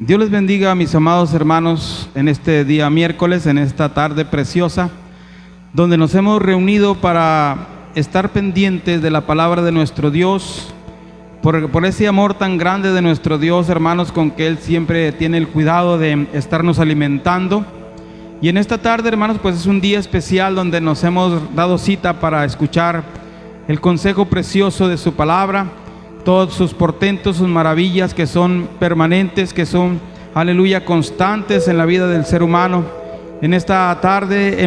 Dios les bendiga a mis amados hermanos en este día miércoles, en esta tarde preciosa, donde nos hemos reunido para estar pendientes de la palabra de nuestro Dios, por ese amor tan grande de nuestro Dios, hermanos, con que Él siempre tiene el cuidado de estarnos alimentando. Y en esta tarde, hermanos, pues es un día especial donde nos hemos dado cita para escuchar el consejo precioso de su palabra, todos sus portentos, sus maravillas que son permanentes, que son, aleluya, constantes en la vida del ser humano. En esta tarde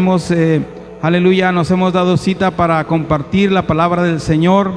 aleluya, nos hemos dado cita para compartir la palabra del Señor.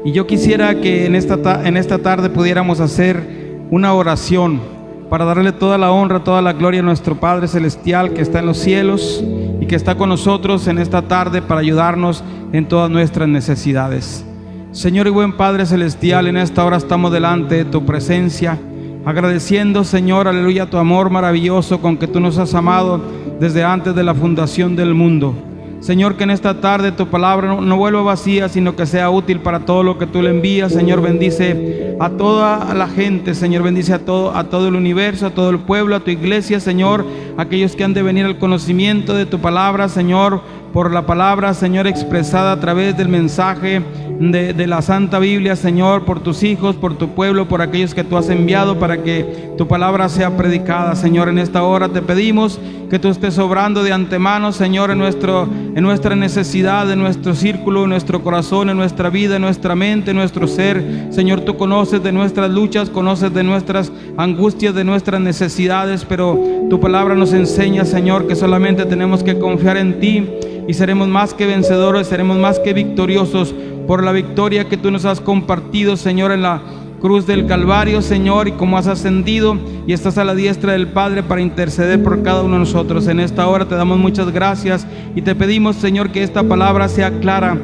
Y yo quisiera que en esta tarde pudiéramos hacer una oración para darle toda la honra, toda la gloria a nuestro Padre Celestial que está en los cielos y que está con nosotros en esta tarde para ayudarnos en todas nuestras necesidades. Señor y buen Padre Celestial, en esta hora estamos delante de tu presencia, agradeciendo, Señor, aleluya, tu amor maravilloso con que tú nos has amado desde antes de la fundación del mundo. Señor, que en esta tarde tu palabra no vuelva vacía, sino que sea útil para todo lo que tú le envías. Señor, bendice a toda la gente, Señor, bendice a todo el universo, a todo el pueblo, a tu iglesia, Señor, aquellos que han de venir al conocimiento de tu palabra, Señor, por la palabra, Señor, expresada a través del mensaje de la Santa Biblia, Señor, por tus hijos, por tu pueblo, por aquellos que tú has enviado para que tu palabra sea predicada. Señor, en esta hora te pedimos que tú estés obrando de antemano, Señor, en nuestra necesidad, en nuestro círculo, en nuestro corazón, en nuestra vida, en nuestra mente, en nuestro ser. Señor, tú conoces de nuestras luchas, conoces de nuestras angustias, de nuestras necesidades, pero tu palabra nos enseña, Señor, que solamente tenemos que confiar en ti y seremos más que vencedores, seremos más que victoriosos por la victoria que tú nos has compartido, Señor, en la cruz del Calvario, Señor, y como has ascendido y estás a la diestra del Padre para interceder por cada uno de nosotros. En esta hora te damos muchas gracias y te pedimos, Señor, que esta palabra sea clara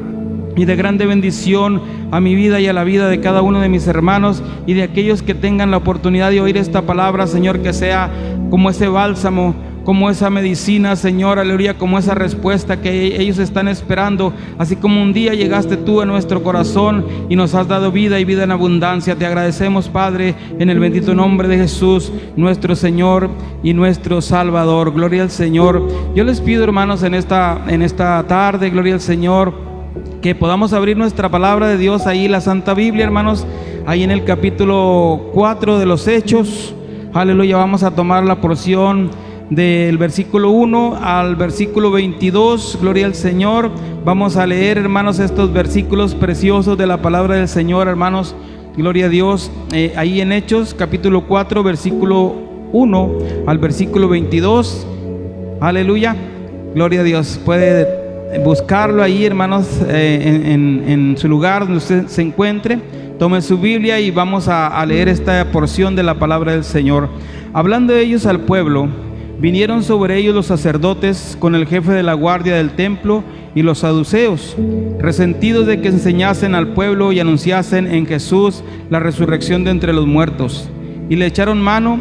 y de grande bendición a mi vida y a la vida de cada uno de mis hermanos y de aquellos que tengan la oportunidad de oír esta palabra, Señor, que sea como ese bálsamo, como esa medicina, Señor, aleluya, como esa respuesta que ellos están esperando, así como un día llegaste tú a nuestro corazón y nos has dado vida y vida en abundancia. Te agradecemos, Padre, en el bendito nombre de Jesús, nuestro Señor y nuestro Salvador. Gloria al Señor. Yo les pido, hermanos, en esta tarde, gloria al Señor, que podamos abrir nuestra palabra de Dios ahí, la Santa Biblia, hermanos, ahí en el capítulo 4 de los Hechos. Aleluya, vamos a tomar la porción del versículo 1 al versículo 22, gloria al Señor. Vamos a leer, hermanos, estos versículos preciosos de la palabra del Señor, hermanos, gloria a Dios. Ahí en Hechos, capítulo 4, versículo 1 al versículo 22, aleluya, gloria a Dios. Puede buscarlo ahí, hermanos, en su lugar donde usted se encuentre. Tome su Biblia y vamos a leer esta porción de la palabra del Señor. Hablando de ellos al pueblo, vinieron sobre ellos los sacerdotes con el jefe de la guardia del templo y los saduceos, resentidos de que enseñasen al pueblo y anunciasen en Jesús la resurrección de entre los muertos. Y les echaron mano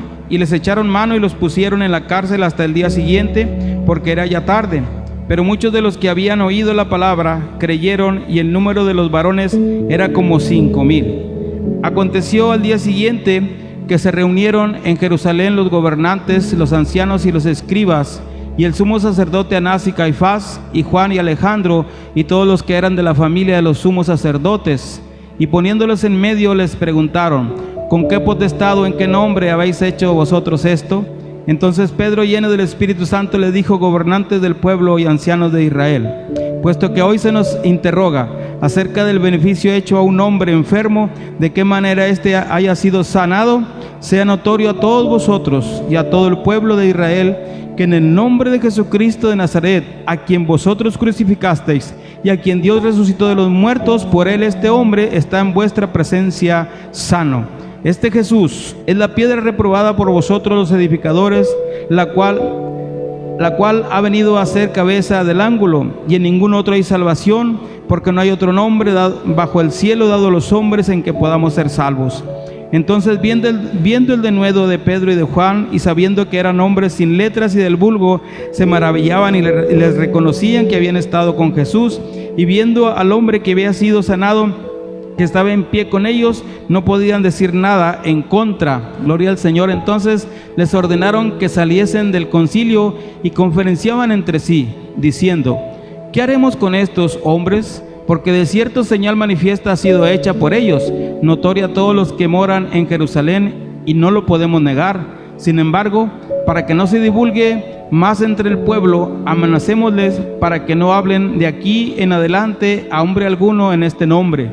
y los pusieron en la cárcel hasta el día siguiente, porque era ya tarde. Pero muchos de los que habían oído la palabra creyeron, y el número de los varones era como 5,000. Aconteció al día siguiente que se reunieron en Jerusalén los gobernantes, los ancianos y los escribas, y el sumo sacerdote Anás y Caifás, y Juan y Alejandro, y todos los que eran de la familia de los sumos sacerdotes. Y poniéndolos en medio les preguntaron: ¿con qué potestad o en qué nombre habéis hecho vosotros esto? Entonces Pedro, lleno del Espíritu Santo, les dijo: gobernantes del pueblo y ancianos de Israel, puesto que hoy se nos interroga acerca del beneficio hecho a un hombre enfermo, de qué manera éste haya sido sanado, sea notorio a todos vosotros y a todo el pueblo de Israel, que en el nombre de Jesucristo de Nazaret, a quien vosotros crucificasteis y a quien Dios resucitó de los muertos, por él este hombre está en vuestra presencia sano. Este Jesús es la piedra reprobada por vosotros los edificadores, la cual ha venido a ser cabeza del ángulo, y en ningún otro hay salvación, porque no hay otro nombre bajo el cielo dado a los hombres en que podamos ser salvos. Entonces, viendo el denuedo de Pedro y de Juan, y sabiendo que eran hombres sin letras y del vulgo, se maravillaban y les reconocían que habían estado con Jesús. Y viendo al hombre que había sido sanado, que estaba en pie con ellos no podían decir nada en contra. Gloria al Señor. Entonces les ordenaron que saliesen del concilio y conferenciaban entre sí, diciendo: ¿qué haremos con estos hombres? Porque de cierto señal manifiesta ha sido hecha por ellos, notoria a todos los que moran en Jerusalén, y no lo podemos negar. Sin embargo, para que no se divulgue más entre el pueblo, amenacémosles para que no hablen de aquí en adelante a hombre alguno en este nombre.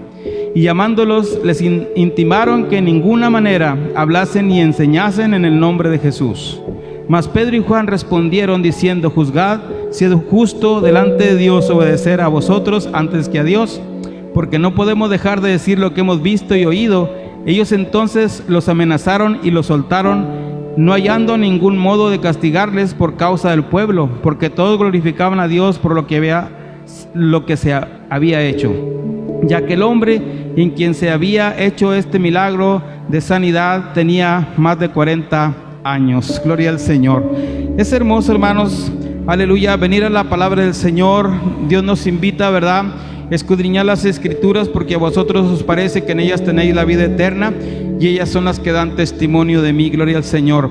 Y llamándolos, les intimaron que en ninguna manera hablasen ni enseñasen en el nombre de Jesús. Mas Pedro y Juan respondieron diciendo: juzgad si es justo delante de Dios obedecer a vosotros antes que a Dios, porque no podemos dejar de decir lo que hemos visto y oído. Ellos entonces los amenazaron y los soltaron, no hallando ningún modo de castigarles por causa del pueblo, porque todos glorificaban a Dios por lo que se había hecho, ya que el hombre en quien se había hecho este milagro de sanidad tenía más de 40 años. Gloria al Señor. Es hermoso, hermanos, aleluya, venir a la palabra del Señor. Dios nos invita, ¿verdad?, escudriñar las Escrituras, porque a vosotros os parece que en ellas tenéis la vida eterna, y ellas son las que dan testimonio de mí. Gloria al Señor.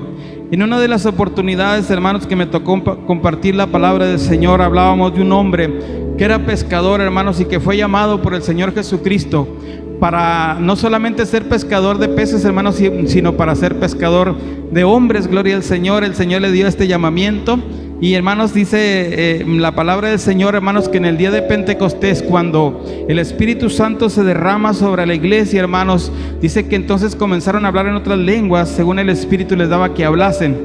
En una de las oportunidades, hermanos, que me tocó compartir la palabra del Señor, hablábamos de un hombre que era pescador, hermanos, y que fue llamado por el Señor Jesucristo para no solamente ser pescador de peces, hermanos, sino para ser pescador de hombres. Gloria al Señor. El Señor le dio este llamamiento. Y hermanos, dice la palabra del Señor, hermanos, que en el día de Pentecostés, cuando el Espíritu Santo se derrama sobre la iglesia, hermanos, dice que entonces comenzaron a hablar en otras lenguas según el Espíritu les daba que hablasen.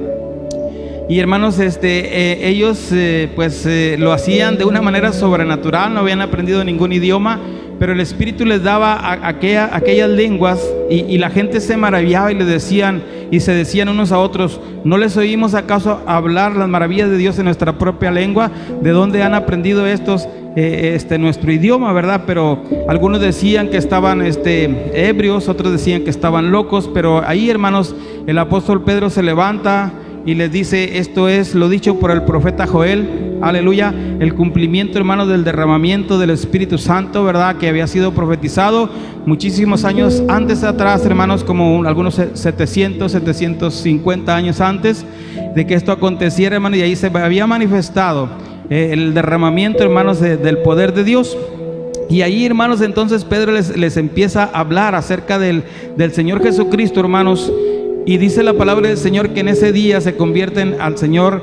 Y hermanos, ellos lo hacían de una manera sobrenatural, no habían aprendido ningún idioma, pero el Espíritu les daba aquellas lenguas, y la gente se maravillaba y se decían unos a otros: ¿no les oímos acaso hablar las maravillas de Dios en nuestra propia lengua? ¿De dónde han aprendido estos nuestro idioma, verdad? Pero algunos decían que estaban ebrios, otros decían que estaban locos. Pero ahí, hermanos, el apóstol Pedro se levanta y les dice: esto es lo dicho por el profeta Joel, aleluya, el cumplimiento, hermanos, del derramamiento del Espíritu Santo, ¿verdad?, que había sido profetizado muchísimos años antes atrás, hermanos, como algunos 750 años antes de que esto aconteciera, hermanos, y ahí se había manifestado el derramamiento, hermanos, del poder de Dios. Y ahí, hermanos, entonces Pedro les empieza a hablar acerca del Señor Jesucristo, hermanos. Y dice la palabra del Señor que en ese día se convierten al Señor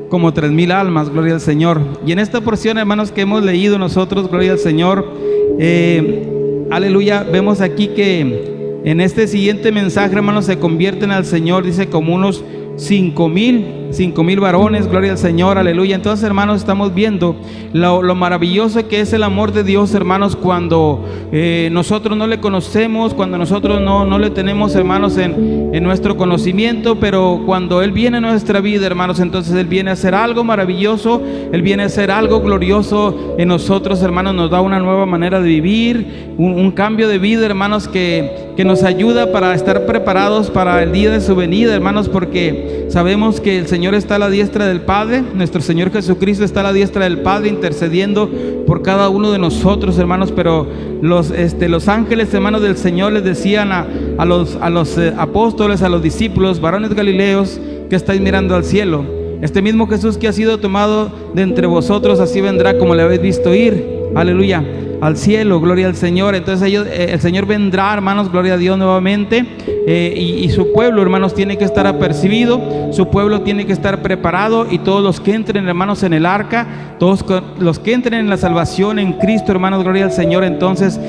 como 3,000 almas. Gloria al Señor. Y en esta porción, hermanos, que hemos leído nosotros, gloria al Señor, aleluya, vemos aquí que en este siguiente mensaje, hermanos, se convierten al Señor, dice, como unos 5,000 varones. Gloria al Señor, aleluya. Entonces, hermanos, estamos viendo lo maravilloso que es el amor de Dios, hermanos, cuando nosotros no le conocemos, cuando nosotros no le tenemos, hermanos, en nuestro conocimiento, pero cuando Él viene a nuestra vida, hermanos, entonces Él viene a hacer algo maravilloso, Él viene a hacer algo glorioso en nosotros, hermanos. Nos da una nueva manera de vivir, un cambio de vida, hermanos, que nos ayuda para estar preparados para el día de su venida, hermanos, porque sabemos que el Señor está a la diestra del Padre. Nuestro Señor Jesucristo está a la diestra del Padre intercediendo por cada uno de nosotros, hermanos. Pero los ángeles, hermanos, del Señor les decían a los apóstoles, a los discípulos: varones galileos, que estáis mirando al cielo, este mismo Jesús que ha sido tomado de entre vosotros, así vendrá como le habéis visto ir, aleluya, al cielo. Gloria al Señor. Entonces el Señor vendrá, hermanos, gloria a Dios, nuevamente, y su pueblo, hermanos, tiene que estar apercibido, su pueblo tiene que estar preparado, y todos los que entren, hermanos, en el arca, todos los que entren en la salvación en Cristo, hermanos, gloria al Señor, entonces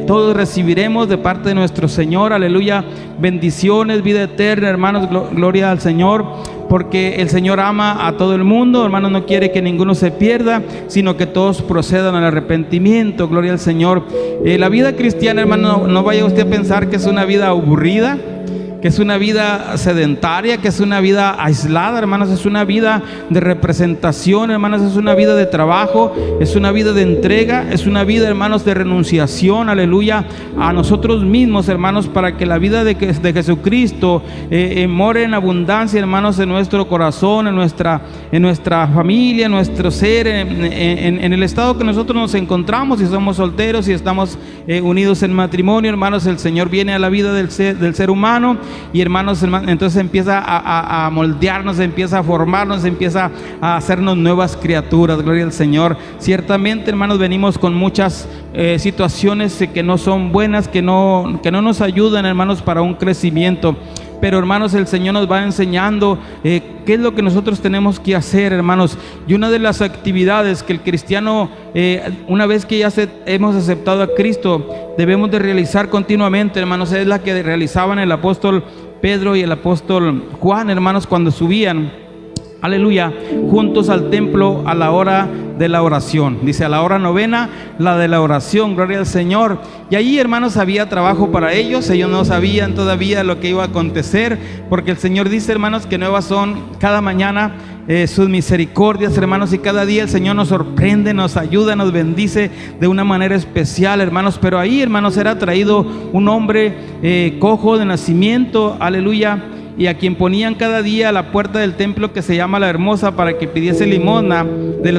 todos recibiremos de parte de nuestro Señor, aleluya, bendiciones, vida eterna, hermanos, gloria al Señor. Porque el Señor ama a todo el mundo, hermanos, no quiere que ninguno se pierda, sino que todos procedan al arrepentimiento. Gloria al Señor. La vida cristiana, hermano, no vaya usted a pensar que es una vida aburrida, que es una vida sedentaria, que es una vida aislada, hermanos, es una vida de representación, hermanos, es una vida de trabajo, es una vida de entrega, es una vida, hermanos, de renunciación, aleluya, a nosotros mismos, hermanos, para que la vida de Jesucristo more en abundancia, hermanos, en nuestro corazón, en nuestra familia, en nuestro ser, en el estado que nosotros nos encontramos, si somos solteros, si estamos unidos en matrimonio, hermanos, el Señor viene a la vida del ser humano y, hermanos, entonces empieza a moldearnos, empieza a formarnos, empieza a hacernos nuevas criaturas, gloria al Señor. Ciertamente, hermanos, venimos con muchas situaciones que no son buenas, que no nos ayudan, hermanos, para un crecimiento. Pero, hermanos, el Señor nos va enseñando qué es lo que nosotros tenemos que hacer, hermanos. Y una de las actividades que el cristiano, una vez que ya hemos aceptado a Cristo, debemos de realizar continuamente, hermanos, es la que realizaban el apóstol Pedro y el apóstol Juan, hermanos, cuando subían, aleluya, juntos al templo a la hora de la oración. Dice, a la hora novena, la de la oración, gloria al Señor. Y allí, hermanos, había trabajo para ellos. Ellos no sabían todavía lo que iba a acontecer, porque el Señor dice, hermanos, que nuevas son cada mañana sus misericordias, hermanos, y cada día el Señor nos sorprende, nos ayuda, nos bendice de una manera especial, hermanos. Pero ahí, hermanos, era traído un hombre cojo de nacimiento, aleluya, y a quien ponían cada día a la puerta del templo, que se llama La Hermosa, para que pidiese limosna de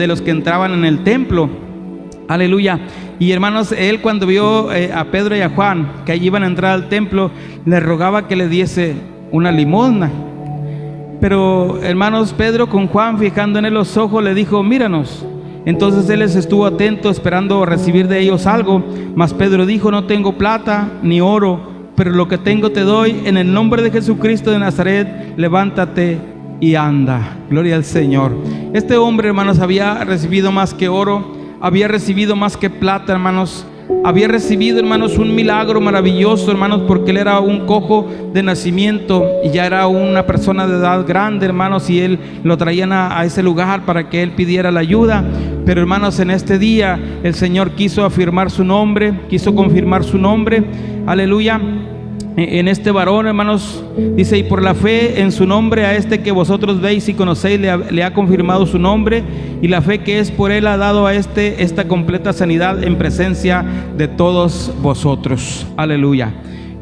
los que entraban en el templo, aleluya. Y, hermanos, él, cuando vio a Pedro y a Juan que allí iban a entrar al templo, le rogaba que le diese una limosna. Pero, hermanos, Pedro, con Juan fijando en él los ojos, le dijo, míranos. Entonces él les estuvo atento, esperando recibir de ellos algo. Mas Pedro dijo, no tengo plata ni oro, pero lo que tengo te doy. En el nombre de Jesucristo de Nazaret, levántate y anda. Gloria al Señor. Este hombre, hermanos, había recibido más que oro, había recibido más que plata, hermanos. Había recibido, hermanos, un milagro maravilloso, hermanos, porque él era un cojo de nacimiento y ya era una persona de edad grande, hermanos, y él lo traían a ese lugar para que él pidiera la ayuda. Pero, hermanos, en este día el Señor quiso afirmar su nombre, quiso confirmar su nombre, aleluya, en este varón, hermanos. Dice, y por la fe en su nombre, a este que vosotros veis y conocéis, le ha confirmado su nombre, y la fe que es por él ha dado a esta completa sanidad en presencia de todos vosotros, aleluya.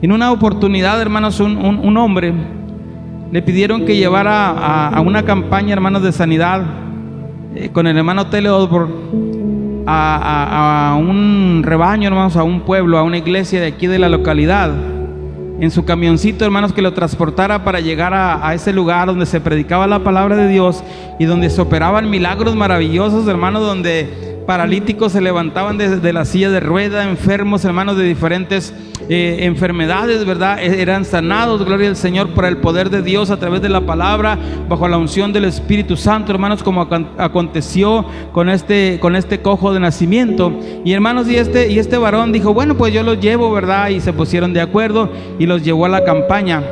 En una oportunidad, hermanos, un hombre le pidieron que llevara a una campaña, hermanos, de sanidad con el hermano Tele Osborne a un rebaño, hermanos, a un pueblo, a una iglesia de aquí de la localidad, en su camioncito, hermanos, que lo transportara para llegar a ese lugar donde se predicaba la palabra de Dios y donde se operaban milagros maravillosos, hermanos, donde paralíticos se levantaban de la silla de rueda, enfermos, hermanos, de diferentes enfermedades, ¿verdad? Eran sanados, gloria al Señor, por el poder de Dios a través de la palabra, bajo la unción del Espíritu Santo, hermanos, como aconteció con este cojo de nacimiento. Y, hermanos, y este varón dijo, bueno, pues yo los llevo, ¿verdad? Y se pusieron de acuerdo y los llevó a la campaña.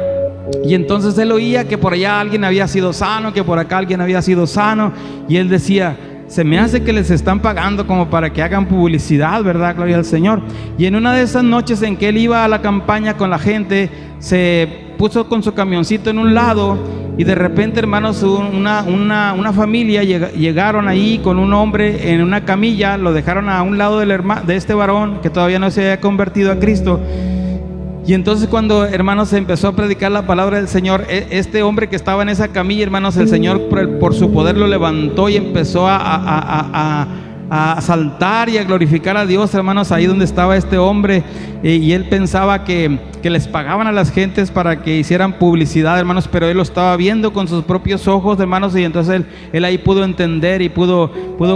Y entonces él oía que por allá alguien había sido sano, que por acá alguien había sido sano, y él decía, se me hace que les están pagando como para que hagan publicidad, ¿verdad? Gloria al Señor. Y en una de esas noches en que él iba a la campaña con la gente, se puso con su camioncito en un lado, y de repente, hermanos, una familia llegaron ahí con un hombre en una camilla, lo dejaron a un lado de este varón que todavía no se había convertido a Cristo. Y entonces, cuando, hermanos, se empezó a predicar la palabra del Señor, este hombre que estaba en esa camilla, hermanos, el Señor por su poder lo levantó y empezó a saltar y a glorificar a Dios, hermanos, ahí donde estaba este hombre. Y él pensaba que les pagaban a las gentes para que hicieran publicidad, hermanos, pero él lo estaba viendo con sus propios ojos, hermanos, y entonces él ahí pudo entender y pudo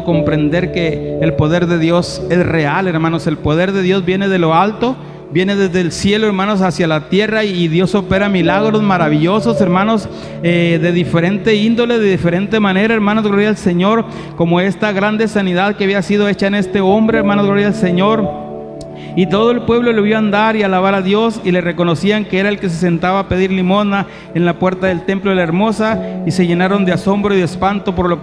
comprender que el poder de Dios es real, hermanos. El poder de Dios viene de lo alto, viene desde el cielo, hermanos, hacia la tierra, y Dios opera milagros maravillosos, hermanos, de diferente índole, de diferente manera, hermanos, gloria al Señor, como esta grande sanidad que había sido hecha en este hombre, hermanos, gloria al Señor. Y todo el pueblo le vio andar y alabar a Dios, y le reconocían que era el que se sentaba a pedir limosna en la puerta del templo de la Hermosa, y se llenaron de asombro y de espanto por lo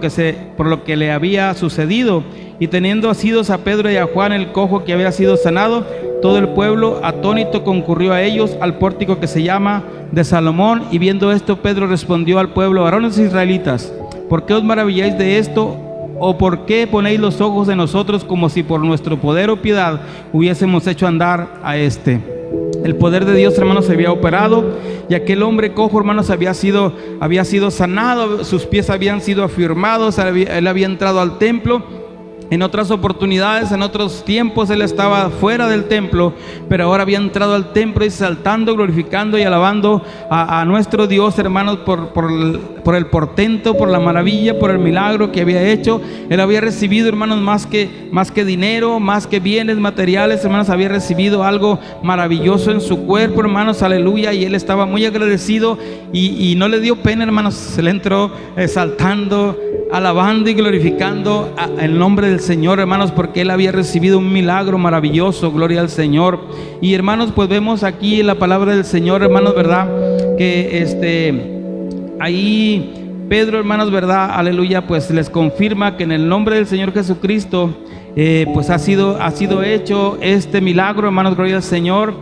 que le había sucedido. Y teniendo asidos a Pedro y a Juan, el cojo que había sido sanado, todo el pueblo atónito concurrió a ellos al pórtico que se llama de Salomón. Y viendo esto, Pedro respondió al pueblo: varones israelitas, ¿por qué os maravilláis de esto? ¿O por qué ponéis los ojos en nosotros como si por nuestro poder o piedad hubiésemos hecho andar a este? El poder de Dios, hermanos, se había operado, y aquel hombre cojo, hermanos, había sido sanado, sus pies habían sido afirmados, él había entrado al templo. En otras oportunidades, en otros tiempos, él estaba fuera del templo, pero ahora había entrado al templo y saltando, glorificando y alabando a nuestro Dios, hermanos, por el portento, por la maravilla, por el milagro que había hecho. Él había recibido, hermanos, más que dinero, más que bienes materiales, hermanos, había recibido algo maravilloso en su cuerpo, hermanos, aleluya, y él estaba muy agradecido y no le dio pena, hermanos, se le entró saltando, alabando y glorificando el nombre del Señor, hermanos, porque él había recibido un milagro maravilloso. Gloria al Señor. Y hermanos, pues vemos aquí en la palabra del Señor, hermanos, verdad, que ahí Pedro, hermanos, verdad, aleluya, pues les confirma que en el nombre del Señor Jesucristo pues ha sido hecho este milagro, hermanos. Gloria al Señor.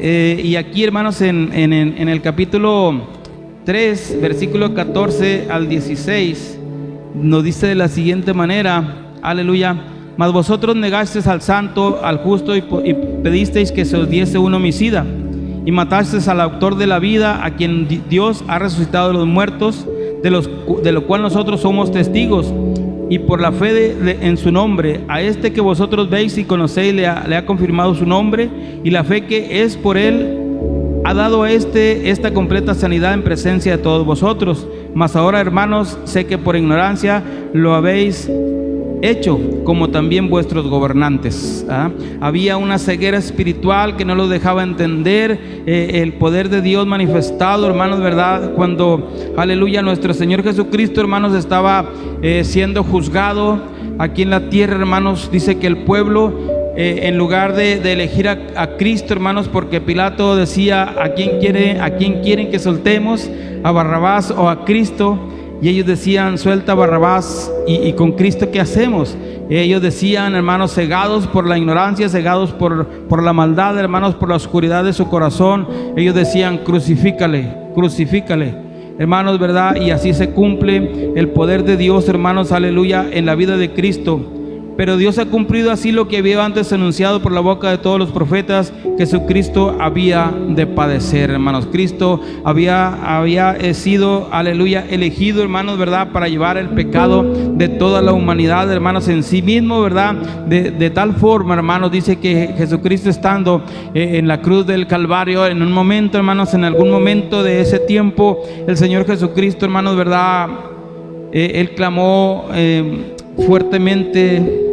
Y aquí, hermanos, en el capítulo 3, versículo 14 al 16, nos dice de la siguiente manera, aleluya: mas vosotros negasteis al santo, al justo, y pedisteis que se os diese un homicida, y matasteis al autor de la vida, a quien Dios ha resucitado de los muertos, de lo cual nosotros somos testigos. Y por la fe en su nombre, a este que vosotros veis y conocéis, le ha confirmado su nombre, y la fe que es por él ha dado a esta completa sanidad en presencia de todos vosotros. Mas ahora, hermanos, sé que por ignorancia lo habéis hecho, como también vuestros gobernantes. Había una ceguera espiritual que no los dejaba entender el poder de Dios manifestado, hermanos, verdad, cuando, aleluya, nuestro Señor Jesucristo, hermanos, estaba siendo juzgado aquí en la tierra, hermanos. Dice que el pueblo, en lugar de elegir a Cristo, hermanos, porque Pilato decía: ¿a quién quieren que soltemos? ¿A Barrabás o a Cristo? Y ellos decían: suelta a Barrabás, y con Cristo ¿qué hacemos? Ellos decían, hermanos, cegados por la ignorancia, cegados por la maldad, hermanos, por la oscuridad de su corazón, ellos decían: crucifícale, crucifícale, hermanos, verdad. Y así se cumple el poder de Dios, hermanos, aleluya, en la vida de Cristo. Pero Dios ha cumplido así lo que había antes anunciado por la boca de todos los profetas, que Jesucristo había de padecer, hermanos. Cristo había sido, aleluya, elegido, hermanos, verdad, para llevar el pecado de toda la humanidad, hermanos, en sí mismo, verdad, de tal forma, hermanos, dice que Jesucristo, estando en la cruz del Calvario, en un momento, hermanos, en algún momento de ese tiempo, el Señor Jesucristo, hermanos, verdad, él clamó fuertemente: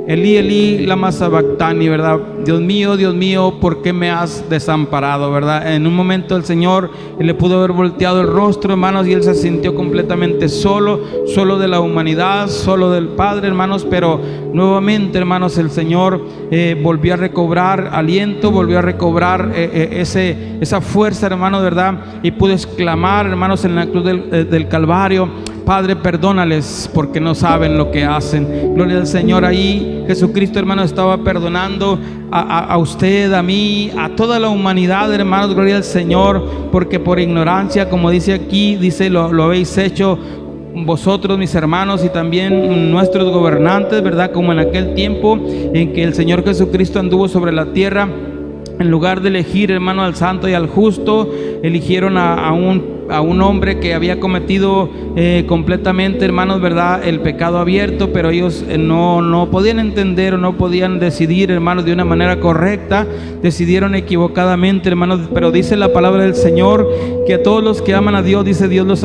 Elí, Elí, lama sabactani, ¿verdad? Dios mío, ¿por qué me has desamparado? ¿Verdad? En un momento el Señor le pudo haber volteado el rostro, hermanos, y él se sintió completamente solo de la humanidad, solo del Padre, hermanos. Pero nuevamente, hermanos, el Señor volvió a recobrar aliento, volvió a recobrar esa fuerza, hermanos, ¿verdad? Y pudo exclamar, hermanos, en la cruz del Calvario: Padre, perdónales porque no saben lo que hacen. Gloria al Señor. Ahí Jesucristo, hermano, estaba perdonando a usted, a mí, a toda la humanidad, hermanos. Gloria al Señor, porque por ignorancia, como dice aquí, dice, lo habéis hecho vosotros, mis hermanos, y también nuestros gobernantes, ¿verdad? Como en aquel tiempo en que el Señor Jesucristo anduvo sobre la tierra. En lugar de elegir, hermano, al santo y al justo, eligieron a un hombre que había cometido completamente, hermanos, verdad, el pecado abierto. Pero ellos no podían entender o no podían decidir, hermanos, de una manera correcta. Decidieron equivocadamente, hermanos. Pero dice la palabra del Señor que a todos los que aman a Dios, dice, Dios les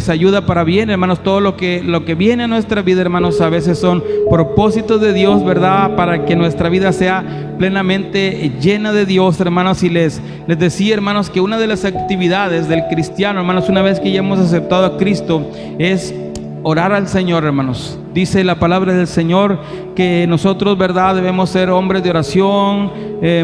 ayuda para bien, hermanos. Todo lo que viene a nuestra vida, hermanos, a veces son propósitos de Dios, verdad, para que nuestra vida sea plenamente llena de Dios, hermanos. Y les decía, hermanos, que una de las actividades del cristiano, hermanos, una vez que ya hemos aceptado a Cristo, es orar al Señor, hermanos. Dice la palabra del Señor que nosotros, ¿verdad?, debemos ser hombres de oración,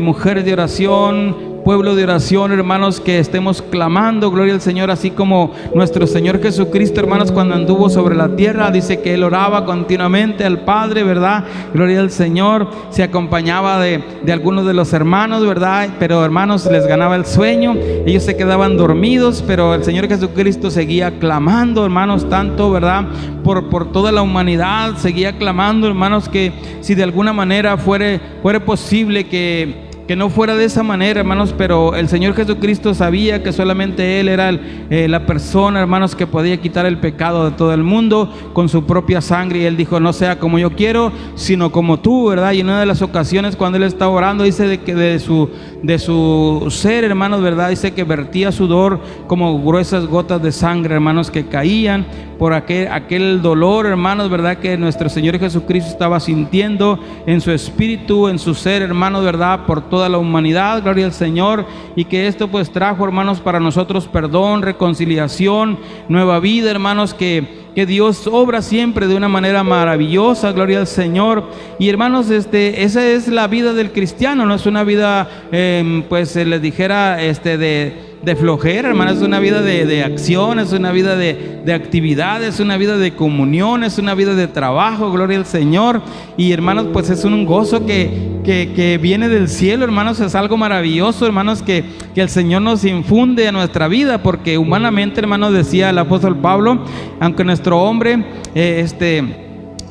mujeres de oración, pueblo de oración, hermanos, que estemos clamando, gloria al Señor, así como nuestro Señor Jesucristo, hermanos, cuando anduvo sobre la tierra, dice que Él oraba continuamente al Padre, ¿verdad? Gloria al Señor. Se acompañaba de algunos de los hermanos, ¿verdad? Pero, hermanos, les ganaba el sueño, ellos se quedaban dormidos, pero el Señor Jesucristo seguía clamando, hermanos, tanto, ¿verdad?, por toda la humanidad, seguía clamando, hermanos, que si de alguna manera fuera posible que no fuera de esa manera, hermanos, pero el Señor Jesucristo sabía que solamente Él era la persona, hermanos, que podía quitar el pecado de todo el mundo con su propia sangre, y Él dijo: no sea como yo quiero, sino como tú, ¿verdad? Y en una de las ocasiones cuando Él estaba orando, dice de su ser, hermanos, ¿verdad?, dice que vertía sudor como gruesas gotas de sangre, hermanos, que caían por aquel dolor, hermanos, ¿verdad?, que nuestro Señor Jesucristo estaba sintiendo en su espíritu, en su ser, hermanos, ¿verdad?, por toda la humanidad, gloria al Señor. Y que esto pues trajo, hermanos, para nosotros perdón, reconciliación, nueva vida, hermanos, que Dios obra siempre de una manera maravillosa, gloria al Señor. Y hermanos, esa es la vida del cristiano, no es una vida, pues se les dijera, de flojera, hermanos, es una vida de acción, es una vida de actividad, es una vida de comunión, es una vida de trabajo, gloria al Señor. Y hermanos, pues es un gozo que viene del cielo, hermanos, es algo maravilloso, hermanos, que el Señor nos infunde a nuestra vida, porque humanamente, hermanos, decía el apóstol Pablo, aunque nuestro hombre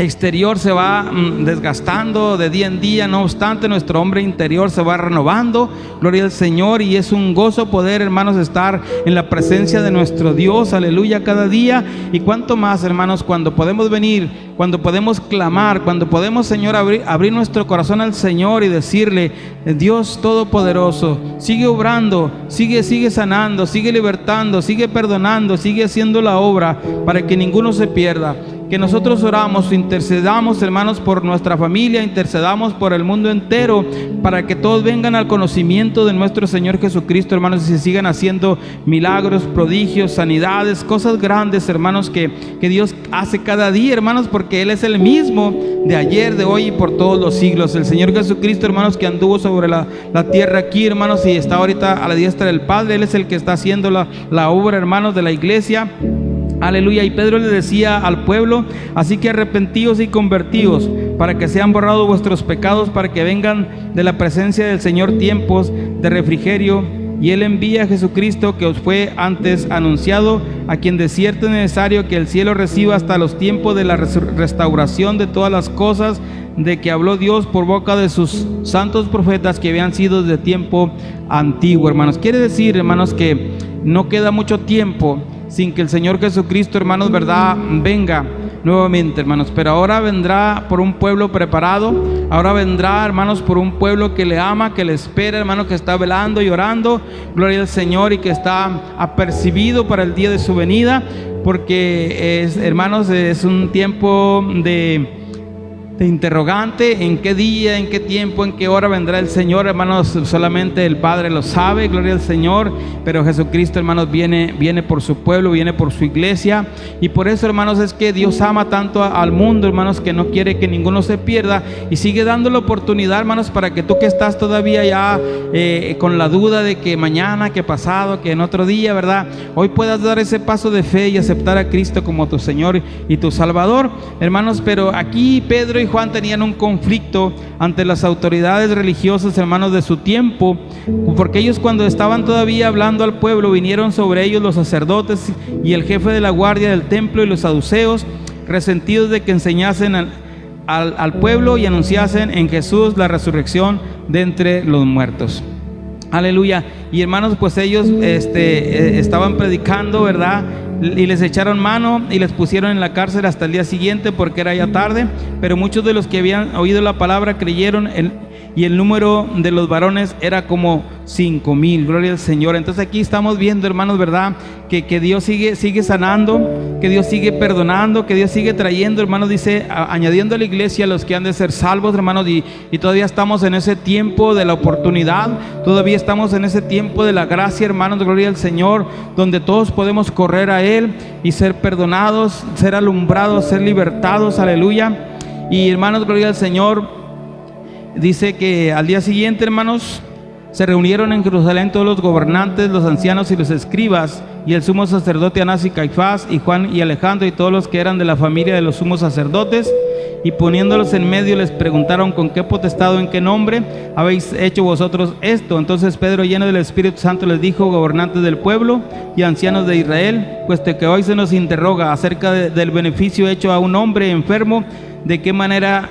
exterior se va desgastando de día en día, no obstante nuestro hombre interior se va renovando, gloria al Señor. Y es un gozo poder, hermanos, estar en la presencia de nuestro Dios, aleluya, cada día. Y cuánto más, hermanos, cuando podemos venir, cuando podemos clamar, cuando podemos, Señor, abrir nuestro corazón al Señor y decirle: Dios Todopoderoso, sigue obrando, sigue sanando, sigue libertando, sigue perdonando, sigue haciendo la obra para que ninguno se pierda. Que nosotros oramos, intercedamos, hermanos, por nuestra familia, intercedamos por el mundo entero, para que todos vengan al conocimiento de nuestro Señor Jesucristo, hermanos, y se sigan haciendo milagros, prodigios, sanidades, cosas grandes, hermanos, que Dios hace cada día, hermanos, porque Él es el mismo de ayer, de hoy y por todos los siglos. El Señor Jesucristo, hermanos, que anduvo sobre la tierra aquí, hermanos, y está ahorita a la diestra del Padre. Él es el que está haciendo la obra, hermanos, de la iglesia. Aleluya. Y Pedro le decía al pueblo: así que arrepentíos y convertíos, para que sean borrados vuestros pecados, para que vengan de la presencia del Señor tiempos de refrigerio. Y Él envía a Jesucristo, que os fue antes anunciado, a quien de cierto es necesario que el cielo reciba hasta los tiempos de la restauración de todas las cosas, de que habló Dios por boca de sus santos profetas que habían sido de tiempo antiguo. Hermanos, quiere decir, hermanos, que no queda mucho tiempo sin que el Señor Jesucristo, hermanos, ¿verdad?, venga nuevamente, hermanos. Pero ahora vendrá por un pueblo preparado, ahora vendrá, hermanos, por un pueblo que le ama, que le espera, hermanos, que está velando y orando, gloria al Señor, y que está apercibido para el día de su venida, porque hermanos, es un tiempo de interrogante: en qué día, en qué tiempo, en qué hora vendrá el Señor, hermanos. Solamente el Padre lo sabe, gloria al Señor. Pero Jesucristo, hermanos, viene por su pueblo, viene por su iglesia. Y por eso, hermanos, es que Dios ama tanto al mundo, hermanos, que no quiere que ninguno se pierda, y sigue dando la oportunidad, hermanos, para que tú que estás todavía ya con la duda de que mañana, que pasado, que en otro día, ¿verdad?, hoy puedas dar ese paso de fe y aceptar a Cristo como tu Señor y tu Salvador, hermanos. Pero aquí Pedro y Juan tenían un conflicto ante las autoridades religiosas, hermanos, de su tiempo, porque ellos, cuando estaban todavía hablando al pueblo, vinieron sobre ellos los sacerdotes y el jefe de la guardia del templo y los saduceos, resentidos de que enseñasen al pueblo y anunciasen en Jesús la resurrección de entre los muertos. Aleluya. Y hermanos, pues ellos estaban predicando, ¿verdad?, y les echaron mano y les pusieron en la cárcel hasta el día siguiente, porque era ya tarde. Pero muchos de los que habían oído la palabra creyeron, y el número de los varones era como 5,000. Gloria al Señor. Entonces aquí estamos viendo, hermanos, ¿verdad?, que Dios sigue sanando, que Dios sigue perdonando, que Dios sigue trayendo, hermanos, dice, añadiendo a la iglesia a los que han de ser salvos, hermanos, y todavía estamos en ese tiempo de la oportunidad, todavía estamos en ese tiempo de la gracia, hermanos, gloria al Señor, donde todos podemos correr a Él y ser perdonados, ser alumbrados, ser libertados, aleluya. Y hermanos, gloria al Señor, dice que al día siguiente, hermanos, se reunieron en Jerusalén todos los gobernantes, los ancianos y los escribas, y el sumo sacerdote Anás y Caifás, y Juan y Alejandro, y todos los que eran de la familia de los sumos sacerdotes, y poniéndolos en medio les preguntaron: ¿con qué potestad o en qué nombre habéis hecho vosotros esto? Entonces Pedro, lleno del Espíritu Santo, les dijo: gobernantes del pueblo y ancianos de Israel, puesto que hoy se nos interroga acerca del beneficio hecho a un hombre enfermo, de qué manera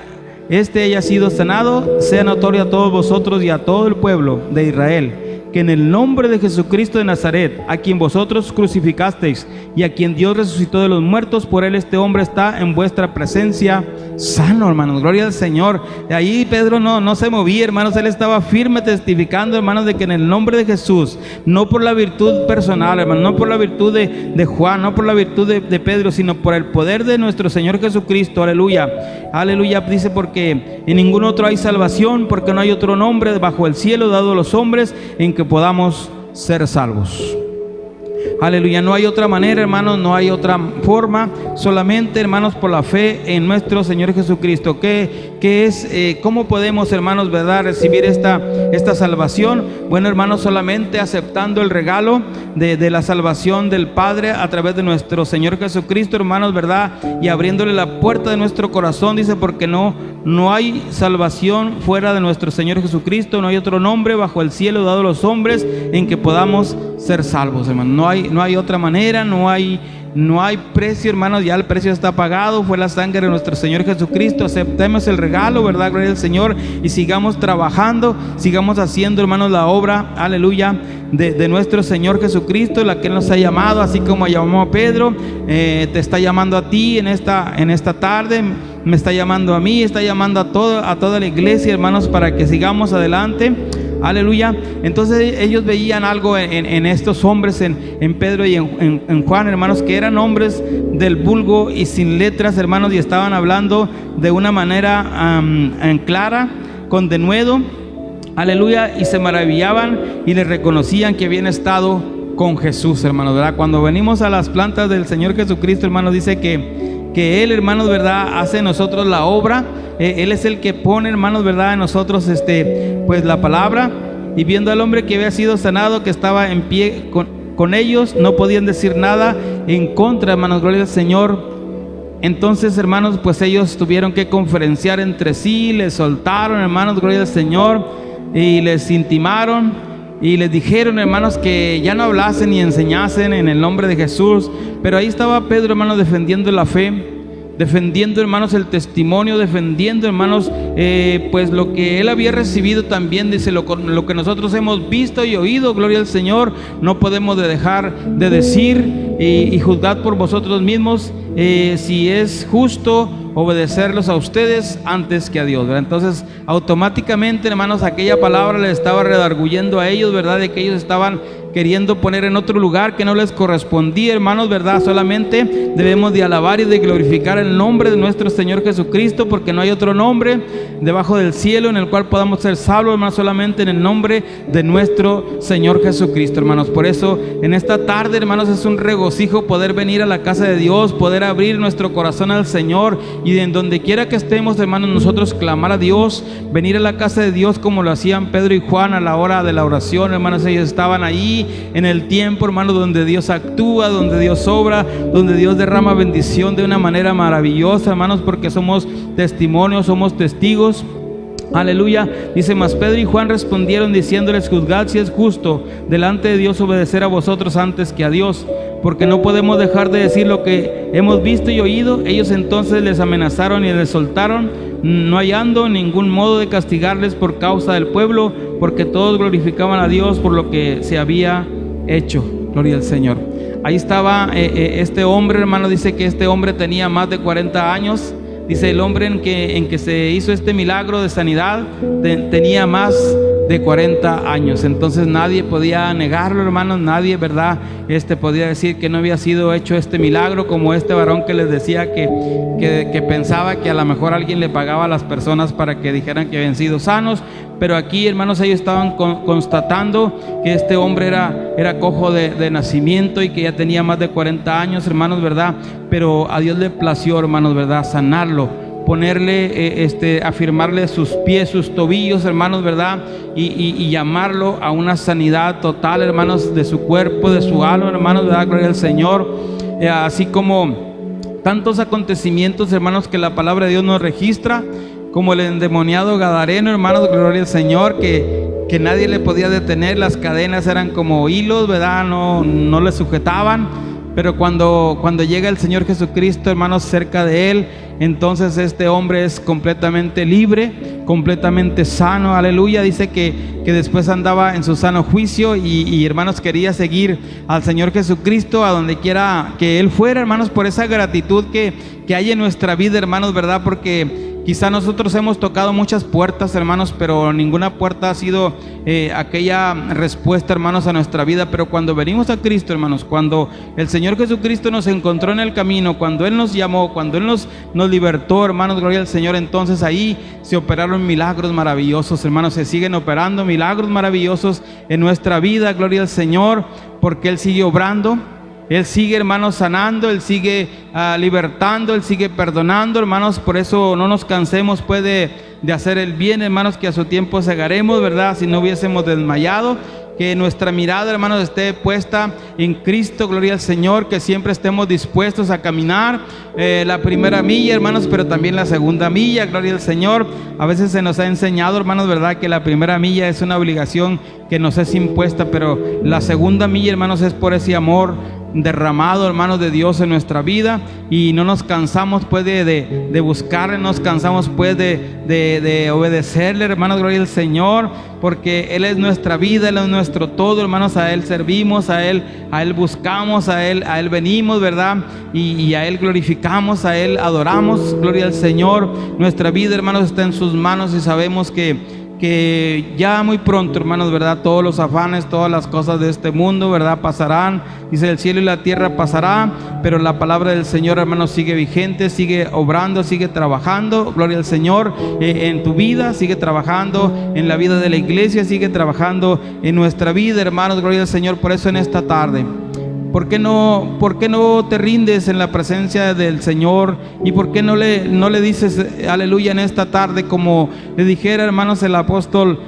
este haya sido sanado, sea notorio a todos vosotros y a todo el pueblo de Israel, que en el nombre de Jesucristo de Nazaret, a quien vosotros crucificasteis y a quien Dios resucitó de los muertos, por él este hombre está en vuestra presencia sano, hermanos, gloria al Señor. De ahí Pedro no se movía, hermanos, él estaba firme testificando, hermanos, de que en el nombre de Jesús, no por la virtud personal, hermanos, no por la virtud de Juan, no por la virtud de Pedro, sino por el poder de nuestro Señor Jesucristo, aleluya, aleluya. Dice: porque en ningún otro hay salvación, porque no hay otro nombre bajo el cielo dado a los hombres en que podamos ser salvos. Aleluya, no hay otra manera, hermanos, no hay otra forma, solamente, hermanos, por la fe en nuestro Señor Jesucristo. ¿Cómo podemos, hermanos, verdad, recibir esta salvación? Bueno, hermanos, solamente aceptando el regalo de la salvación del Padre a través de nuestro Señor Jesucristo, hermanos, verdad, y abriéndole la puerta de nuestro corazón. Dice: porque no hay salvación fuera de nuestro Señor Jesucristo, no hay otro nombre bajo el cielo dado a los hombres en que podamos ser salvos, hermanos. No hay otra manera, no hay precio, hermanos, ya el precio está pagado, fue la sangre de nuestro Señor Jesucristo. Aceptemos el regalo, verdad, gloria al Señor, y sigamos trabajando, sigamos haciendo, hermanos, la obra, aleluya, de nuestro Señor Jesucristo, la que Él nos ha llamado, así como llamó a Pedro, te está llamando a ti en esta tarde, me está llamando a mí, está llamando a toda la iglesia, hermanos, para que sigamos adelante. Aleluya. Entonces ellos veían algo en estos hombres, en Pedro y en Juan, hermanos, que eran hombres del vulgo y sin letras, hermanos, y estaban hablando de una manera clara, con denuedo, aleluya, y se maravillaban y les reconocían que habían estado con Jesús, hermanos, ¿verdad? Cuando venimos a las plantas del Señor Jesucristo, hermanos, dice que Él, hermanos, ¿verdad?, hace en nosotros la obra. Él es el que pone, hermanos, ¿verdad?, en nosotros pues la palabra. Y viendo al hombre que había sido sanado, que estaba en pie con ellos, no podían decir nada en contra, hermanos, gloria al Señor. Entonces, hermanos, pues ellos tuvieron que conferenciar entre sí, les soltaron, hermanos, gloria al Señor, y les intimaron y les dijeron, hermanos, que ya no hablasen ni enseñasen en el nombre de Jesús. Pero ahí estaba Pedro, hermanos, defendiendo la fe, defendiendo, hermanos, el testimonio, defendiendo, hermanos, pues lo que él había recibido también. Dice: lo que nosotros hemos visto y oído, gloria al Señor, no podemos dejar de decir, y juzgad por vosotros mismos si es justo obedecerlos a ustedes antes que a Dios, ¿verdad? Entonces, automáticamente, hermanos, aquella palabra les estaba redarguyendo a ellos, ¿verdad?, de que ellos estaban queriendo poner en otro lugar que no les correspondía, hermanos, ¿verdad? Solamente debemos de alabar y de glorificar el nombre de nuestro Señor Jesucristo, porque no hay otro nombre debajo del cielo en el cual podamos ser salvos, hermanos, solamente en el nombre de nuestro Señor Jesucristo, hermanos. Por eso, en esta tarde, hermanos, es un regocijo poder venir a la casa de Dios, poder abrir nuestro corazón al Señor, y en donde quiera que estemos, hermanos, nosotros clamar a Dios, venir a la casa de Dios como lo hacían Pedro y Juan a la hora de la oración, hermanos. Ellos estaban ahí en el tiempo, hermanos, donde Dios actúa, donde Dios obra, donde Dios derrama bendición de una manera maravillosa, hermanos, porque somos testimonios, somos testigos. Aleluya. Dice: mas Pedro y Juan respondieron diciéndoles: juzgad si es justo delante de Dios obedecer a vosotros antes que a Dios, porque no podemos dejar de decir lo que hemos visto y oído. Ellos entonces les amenazaron y les soltaron, no hallando ningún modo de castigarles por causa del pueblo, porque todos glorificaban a Dios por lo que se había hecho. Gloria al Señor. Ahí estaba este hombre, hermano. Dice que este hombre tenía más de 40 años. Dice: el hombre en que se hizo este milagro de sanidad tenía más de 40 años. Entonces nadie podía negarlo, hermanos, nadie, ¿verdad? Podía decir que no había sido hecho este milagro, como este varón que les decía que pensaba que a lo mejor alguien le pagaba a las personas para que dijeran que habían sido sanos. Pero aquí, hermanos, ellos estaban constatando que este hombre era cojo de nacimiento y que ya tenía más de 40 años, hermanos, ¿verdad? Pero a Dios le plació, hermanos, ¿verdad? Sanarlo, ponerle, afirmarle sus pies, sus tobillos, hermanos, ¿verdad? Y llamarlo a una sanidad total, hermanos, de su cuerpo, de su alma, hermanos, ¿verdad? Gloria al Señor. Así como tantos acontecimientos, hermanos, que la palabra de Dios nos registra, como el endemoniado gadareno, hermanos, gloria al Señor, que nadie le podía detener, las cadenas eran como hilos, ¿verdad? No le sujetaban. Pero cuando llega el Señor Jesucristo, hermanos, cerca de él, entonces este hombre es completamente libre, completamente sano, aleluya. Dice que después andaba en su sano juicio y hermanos, quería seguir al Señor Jesucristo a donde quiera que él fuera, hermanos, por esa gratitud que hay en nuestra vida, hermanos, ¿verdad? Porque quizá nosotros hemos tocado muchas puertas, hermanos, pero ninguna puerta ha sido aquella respuesta, hermanos, a nuestra vida. Pero cuando venimos a Cristo, hermanos, cuando el Señor Jesucristo nos encontró en el camino, cuando Él nos llamó, cuando Él nos libertó, hermanos, gloria al Señor, entonces ahí se operaron milagros maravillosos, hermanos. Se siguen operando milagros maravillosos en nuestra vida, gloria al Señor, porque Él sigue obrando. Él sigue, hermanos, sanando, Él sigue libertando, Él sigue perdonando, hermanos. Por eso no nos cansemos pues de hacer el bien, hermanos, que a su tiempo segaremos, ¿verdad? Si no hubiésemos desmayado. Que nuestra mirada, hermanos, esté puesta en Cristo, gloria al Señor. Que siempre estemos dispuestos a caminar la primera milla, hermanos, pero también la segunda milla, gloria al Señor. A veces se nos ha enseñado, hermanos, ¿verdad? Que la primera milla es una obligación que nos es impuesta, pero la segunda milla, hermanos, es por ese amor derramado, hermanos, de Dios en nuestra vida. Y no nos cansamos pues de buscarle, no nos cansamos pues de obedecerle, hermanos, gloria al Señor, porque Él es nuestra vida, Él es nuestro todo, hermanos. A Él servimos, a Él buscamos, a Él venimos, ¿verdad? Y a Él glorificamos, a Él adoramos, gloria al Señor. Nuestra vida, hermanos, está en sus manos y sabemos que ya muy pronto, hermanos, ¿verdad? Todos los afanes, todas las cosas de este mundo, ¿verdad? Pasarán. Dice, el cielo y la tierra pasará, pero la palabra del Señor, hermanos, sigue vigente, sigue obrando, sigue trabajando, gloria al Señor, en tu vida, sigue trabajando en la vida de la iglesia, sigue trabajando en nuestra vida, hermanos, gloria al Señor. Por eso en esta tarde, ¿por qué no te rindes en la presencia del Señor? ¿Y por qué no le dices aleluya en esta tarde, como le dijera, hermanos, el apóstol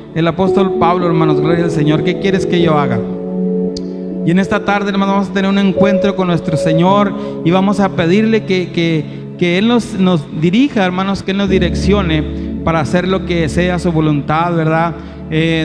Pablo, hermanos, gloria al Señor? ¿Qué quieres que yo haga? Y en esta tarde, hermanos, vamos a tener un encuentro con nuestro Señor y vamos a pedirle que Él nos dirija, hermanos, que Él nos direccione para hacer lo que sea su voluntad, ¿verdad?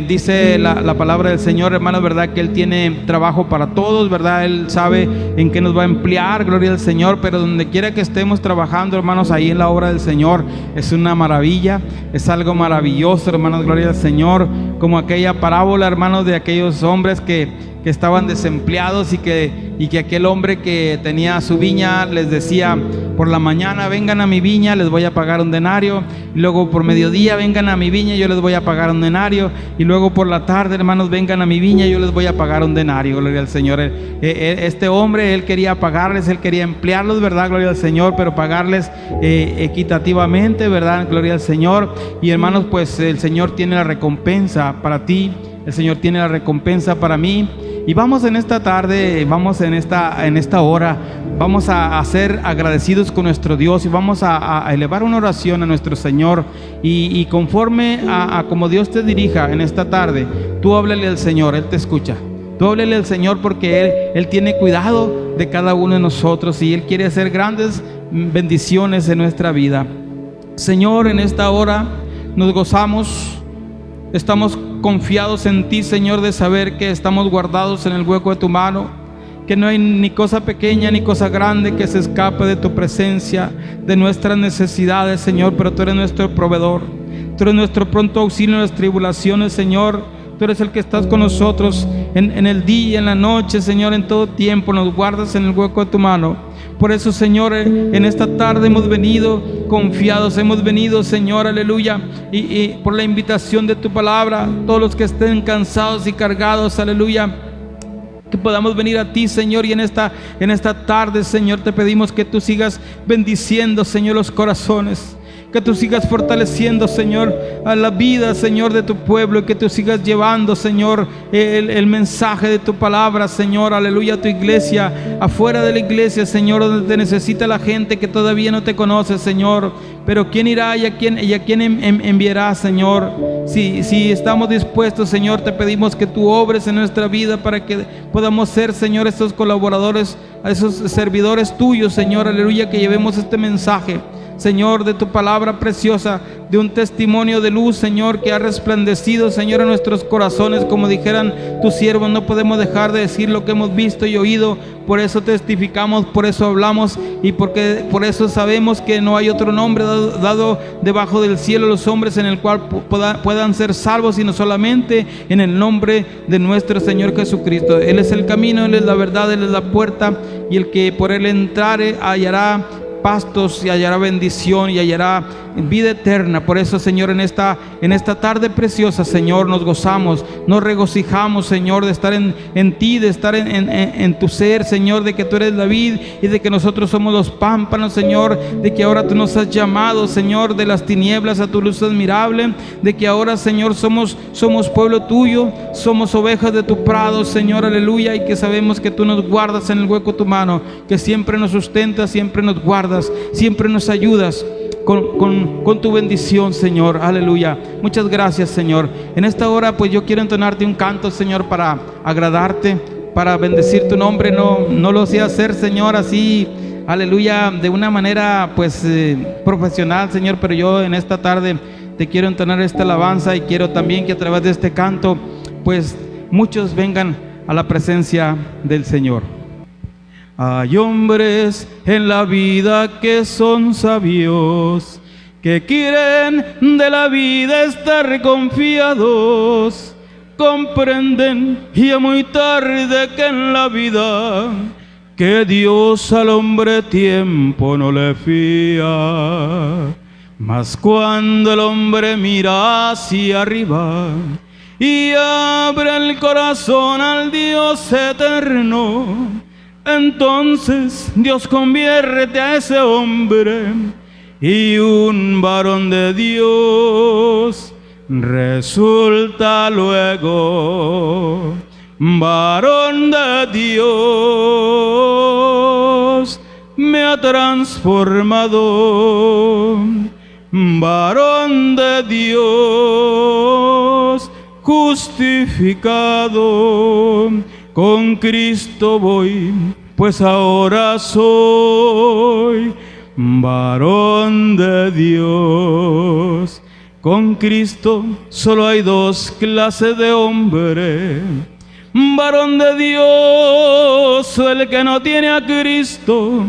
Dice la palabra del Señor, hermanos, ¿verdad? Que Él tiene trabajo para todos, ¿verdad? Él sabe en qué nos va a emplear, gloria al Señor. Pero donde quiera que estemos trabajando, hermanos, ahí en la obra del Señor, es una maravilla, es algo maravilloso, hermanos, gloria al Señor. Como aquella parábola, hermanos, de aquellos hombres que estaban desempleados y que aquel hombre que tenía su viña les decía: por la mañana vengan a mi viña, les voy a pagar un denario, y luego por mediodía vengan a mi viña, yo les voy a pagar un denario, y luego por la tarde, hermanos, vengan a mi viña, yo les voy a pagar un denario, gloria al Señor. Este hombre, él quería pagarles, él quería emplearlos, ¿verdad? Gloria al Señor, pero pagarles equitativamente, ¿verdad? Gloria al Señor. Y hermanos, pues el Señor tiene la recompensa para ti, el Señor tiene la recompensa para mí. Y vamos en esta tarde, vamos en esta hora, vamos a ser agradecidos con nuestro Dios y vamos a elevar una oración a nuestro Señor. Y conforme a como Dios te dirija en esta tarde, tú háblale al Señor, Él te escucha. Tú háblale al Señor, porque Él tiene cuidado de cada uno de nosotros y Él quiere hacer grandes bendiciones en nuestra vida. Señor, en esta hora nos gozamos, estamos confiados en ti, Señor, de saber que estamos guardados en el hueco de tu mano, que no hay ni cosa pequeña ni cosa grande que se escape de tu presencia, de nuestras necesidades, Señor. Pero tú eres nuestro proveedor, tú eres nuestro pronto auxilio en las tribulaciones, Señor. Tú eres el que estás con nosotros en el día, en la noche, Señor, en todo tiempo. Nos guardas en el hueco de tu mano. Por eso, Señor, en esta tarde hemos venido confiados, hemos venido, Señor, aleluya, y por la invitación de tu palabra, todos los que estén cansados y cargados, aleluya, que podamos venir a ti, Señor, y en esta tarde, Señor, te pedimos que tú sigas bendiciendo, Señor, los corazones, que tú sigas fortaleciendo, Señor, a la vida, Señor, de tu pueblo, y que tú sigas llevando, Señor, el mensaje de tu palabra, Señor, aleluya, a tu iglesia, afuera de la iglesia, Señor, donde te necesita la gente que todavía no te conoce, Señor. Pero ¿quién irá y a quién enviará, Señor? Si estamos dispuestos, Señor, te pedimos que tú obres en nuestra vida para que podamos ser, Señor, estos colaboradores, esos servidores tuyos, Señor, aleluya, que llevemos este mensaje, Señor, de tu palabra preciosa, de un testimonio de luz, Señor, que ha resplandecido, Señor, en nuestros corazones. Como dijeran tus siervos, no podemos dejar de decir lo que hemos visto y oído. Por eso testificamos, por eso hablamos, y porque por eso sabemos que no hay otro nombre dado debajo del cielo a los hombres en el cual puedan ser salvos, sino solamente en el nombre de nuestro Señor Jesucristo. Él es el camino, Él es la verdad, Él es la puerta, y el que por Él entrare hallará pastos y hallará bendición y hallará vida eterna. Por eso, Señor, en esta tarde preciosa, Señor, nos gozamos, nos regocijamos, Señor, de estar en ti, de estar en tu ser, Señor, de que tú eres la vid y de que nosotros somos los pámpanos, Señor, de que ahora tú nos has llamado, Señor, de las tinieblas a tu luz admirable, de que ahora, Señor, somos pueblo tuyo, somos ovejas de tu prado, Señor, aleluya, y que sabemos que tú nos guardas en el hueco de tu mano, que siempre nos sustentas, siempre nos guardas, siempre nos ayudas con tu bendición, Señor, aleluya. Muchas gracias, Señor. En esta hora, pues yo quiero entonarte un canto, Señor, para agradarte, para bendecir tu nombre. No lo sé hacer, Señor, así, aleluya, de una manera pues profesional, Señor, pero yo en esta tarde te quiero entonar esta alabanza, y quiero también que a través de este canto pues muchos vengan a la presencia del Señor. Hay hombres en la vida que son sabios, que quieren de la vida estar confiados, comprenden ya muy tarde que en la vida que Dios al hombre tiempo no le fía. Mas cuando el hombre mira hacia arriba y abre el corazón al Dios eterno, entonces Dios convierte a ese hombre y un varón de Dios resulta luego. Varón de Dios me ha transformado, varón de Dios justificado. Con Cristo voy, pues ahora soy varón de Dios. Con Cristo solo hay dos clases de hombre: varón de Dios o el que no tiene a Cristo.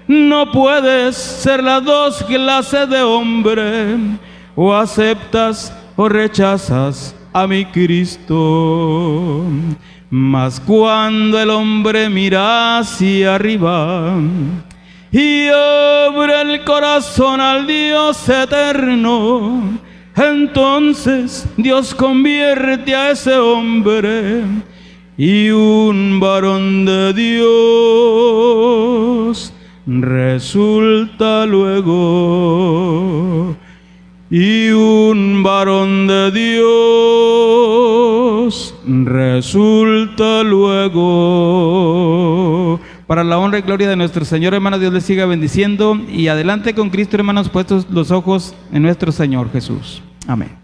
No puedes ser las dos clases de hombre, o aceptas o rechazas a mi Cristo. Mas cuando el hombre mira hacia arriba y abre el corazón al Dios eterno, entonces Dios convierte a ese hombre y un varón de Dios resulta luego. Y un varón de Dios resulta luego. Para la honra y gloria de nuestro Señor, hermanos, Dios les siga bendiciendo. Y adelante con Cristo, hermanos, puestos los ojos en nuestro Señor Jesús. Amén.